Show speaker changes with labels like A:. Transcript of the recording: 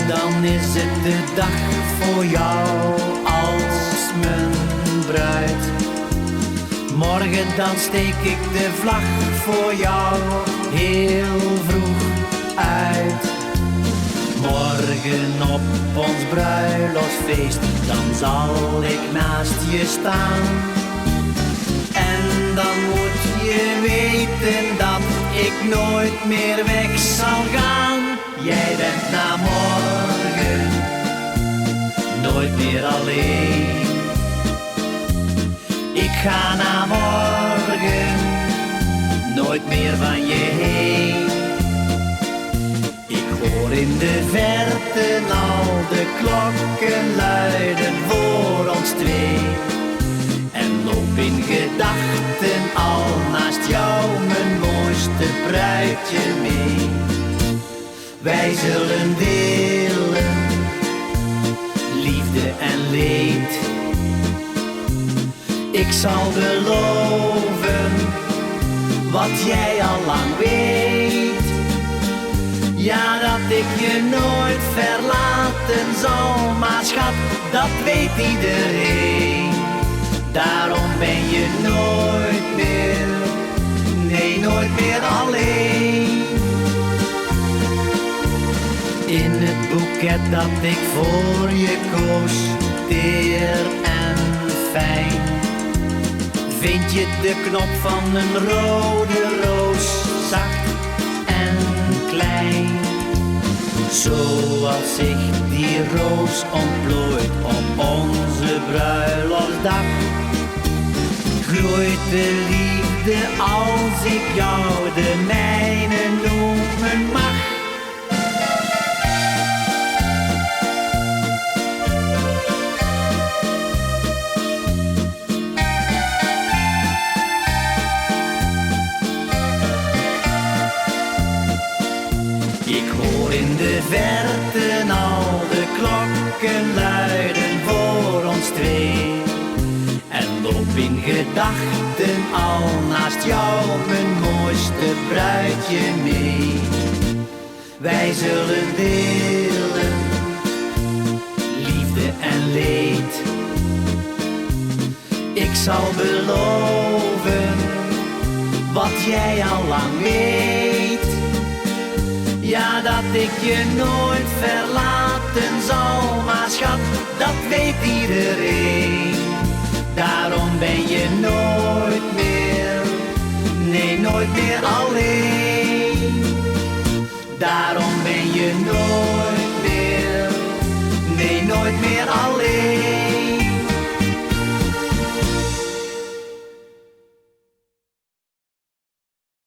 A: Dan is het de dag voor jou als mijn bruid. Morgen dan steek ik de vlag voor jou heel vroeg uit. Morgen op ons bruiloftsfeest, dan zal ik naast je staan. En dan moet je weten dat ik nooit meer weg zal gaan. Jij bent na morgen nooit meer alleen. Ik ga na morgen nooit meer van je heen. Ik hoor in de verte al de klokken luiden voor ons twee. En loop in gedachten al naast jou, mijn mooiste bruidje, mee. Wij zullen delen liefde en leed. Ik zal beloven wat jij al lang weet. Ja, dat ik je nooit verlaten zal, maar schat, dat weet iedereen. Daarom ben je nooit meer, nee, nooit meer alleen. In het boeket dat ik voor je koos, teer en fijn, vind je de knop van een rode roos, zacht en klein. Zoals zich die roos ontplooit op onze bruiloftsdag, groeit de liefde als ik jou de mijne noemen mag. Ik hoor in de verte al de klokken luiden voor ons twee. En loop in gedachten al naast jou, mijn mooiste bruidje, mee. Wij zullen delen liefde en leed. Ik zal beloven wat jij al lang weet. Ja, dat ik je nooit verlaten zal, maar schat, dat weet iedereen. Daarom ben je nooit meer, nee, nooit meer alleen. Daarom